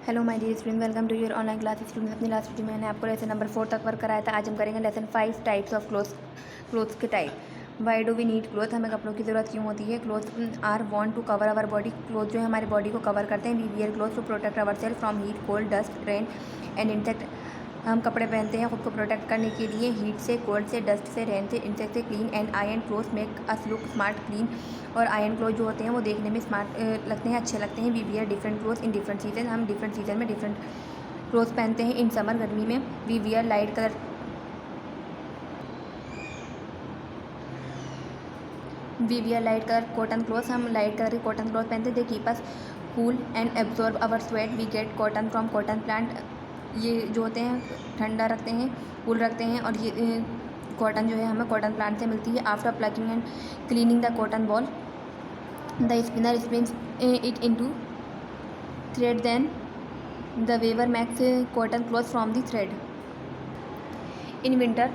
Hello my dear student, welcome to your online class student. अपनी last video में मैंने आपको लेसन नंबर 4 तक वर्क कराया था। आज हम करेंगे लेसन 5 टाइप्स ऑफ क्लोथ्स के type. Why do we need cloth, हमें कपड़ों की ज़रूरत क्यों होती है। Cloth are want to cover our body, cloth जो है हमारी बॉडी को कवर करते हैं। We wear cloth to protect our self from heat, cold, dust, rain and insect. हम कपड़े पहनते हैं खुद को प्रोटेक्ट करने के लिए हीट से, कोल्ड से, डस्ट से, रेन से, इंसेक्ट से। Clean and iron cloth make us look smart. Clean और आयरन क्लोथ जो होते हैं वो देखने में स्मार्ट लगते हैं, अच्छे लगते हैं। We wear different cloth in different season, हम डिफरेंट सीजन में डिफरेंट क्लोथ पहनते हैं। इन समर, गर्मी में। We wear light colour cotton cloth, हम लाइट कलर के कॉटन क्लोथ पहनते हैं। They keep us cool and absorb our sweat. We get cotton from cotton plant, ये जो होते हैं ठंडा रखते हैं, कूल रखते हैं। और ये कॉटन जो है हमें कॉटन प्लांट से मिलती है। After plucking and cleaning the cotton ball, the spinner spins it into thread, then the weaver makes cotton cloth from the thread. In winter,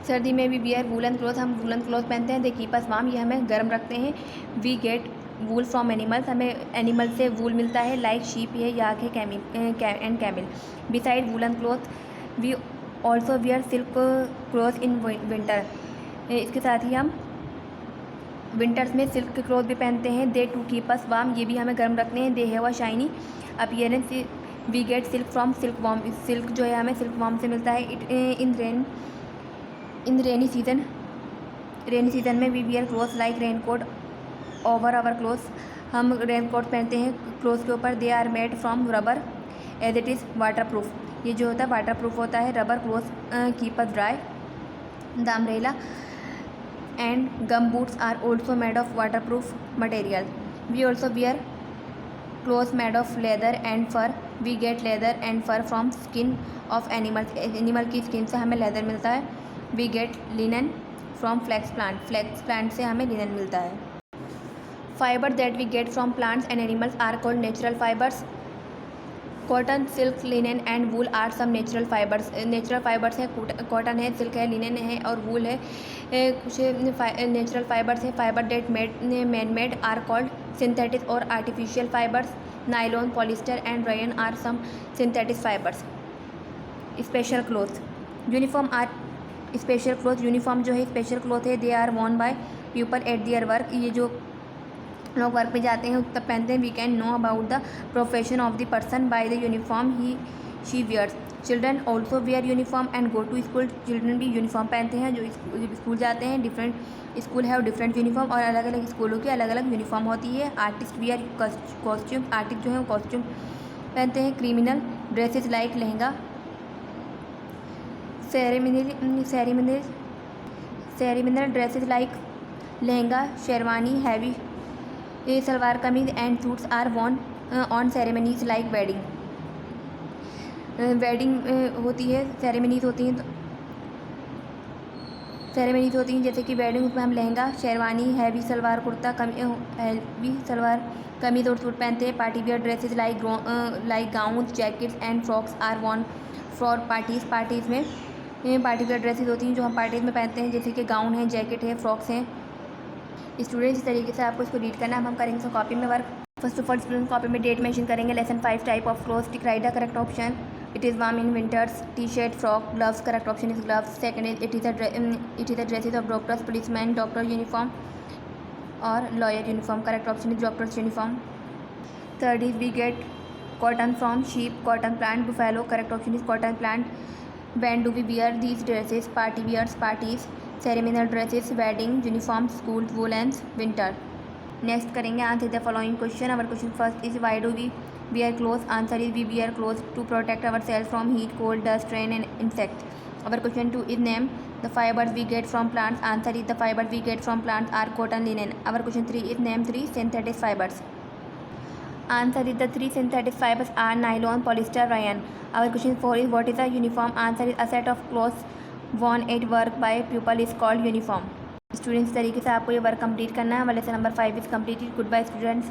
सर्दी में भी वियर वूलन क्लॉथ, हम वूलन क्लॉथ पहनते हैं। They keep us warm, ये हमें गर्म रखते हैं। We get wool from animals, हमें एनिमल से वूल मिलता है। लाइक शीप है, याक है, and camel. Beside woollen cloth we also wear silk cloth in winter, इसके साथ ही हम विंटर्स में सिल्क के क्लॉथ भी पहनते हैं। They too keep us warm, ये भी हमें गर्म रखते हैं। They have a shiny appearance. We get silk from silk worm, silk जो है हमें सिल्क वॉर्म से मिलता है। इन रेनी सीजन में we wear cloth like raincoat over our cloth, हम रेन कोट पहनते हैं क्लोथ के ऊपर। They are made from rubber as it is waterproof, ये जो होता है वाटर प्रूफ होता है। Rubber cloth keep us dry. The umbrella and gum boots are also made of waterproof material. We also wear cloth made of leather and fur. We get leather and fur from skin of animals, animal की skin से हमें leather मिलता है। We get linen from flax plant, flax plant से हमें linen मिलता है। Fibre that we get from plants and animals are called natural fibres. Cotton, silk, linen and wool are some natural fibres. Natural fibres हैं, cotton है, silk है, linen है और wool है। कुछ नेचुरल फाइबर्स हैं। Fibre that man made are called synthetic और artificial fibres. Nylon, polyester and rayon are some synthetic fibres. Special cloth, uniform are special cloth, uniform जो है स्पेशल क्लोथ है। They are worn by people at their work, ये जो लोग work पे जाते हैं तब पहनते हैं। We can know about the profession of the person by the uniform he she wears. Children also wear uniform and go to school, children भी यूनिफॉर्म पहनते हैं जो स्कूल जाते हैं। डिफरेंट स्कूल है और डिफरेंट यूनिफॉर्म, और अलग अलग स्कूलों की अलग अलग यूनिफॉर्म होती है। आर्टिस्ट वियर कॉस्ट्यूम, आर्टिस्ट जो है वो कॉस्ट्यूम पहनते हैं। Criminal dresses like lehenga. Ceremonial dresses like lehenga, sherwani, heavy salwar kameez and suits are worn on ceremonies like wedding. Wedding होती है, सेरेमनीज होती हैं जैसे कि वेडिंग, उसमें हम लहंगा, शेरवानी, हैवी सलवार कुर्ता, हैवी सलवार कमीज और सूट पहनते हैं। Party wear dresses like gown, jackets and frocks are worn for parties. Parties में पार्टी वियर ड्रेसेस होती हैं जो हम पार्टीज़ में पहनते हैं, जैसे कि गाउन है, जैकेट है, फ्रॉक्स हैं। स्टूडेंट्स, इस तरीके से आपको इसको रीड करना है। हम करेंगे इसको कॉपी में work. First of all student copy में डेट मेंशन करेंगे। Lesson 5 type of clothes, tick right the correct option. It is warm in winters, T shirt, frock, gloves, correct option is gloves. Second is it is the dresses of doctors, policeman, doctor uniform और lawyer uniform, correct option is doctors uniform. Third is we get cotton from sheep, cotton plant, buffalo, correct option is cotton plant. When do we wear these dresses? Party wears, parties, ceremonial dresses, wedding, uniform, school, woolens, winter. Next करेंगे answer the following question. Our question first is why do we wear clothes? Answer is we wear clothes to protect ourselves from heat, cold, dust, rain and insects. Our question 2 is name the fibers we get from plants. Answer is the fibers we get from plants are cotton, linen. Our question 3 is name 3 synthetic fibers. Answer is the 3 synthetic fibers are nylon, polyester, rayon. Our question 4 is what is a uniform? Answer is a set of clothes worn at work by pupil is called uniform. Students, तरीके से आपको ये work complete करना है। हमारे lesson number 5 is completed. Goodbye students.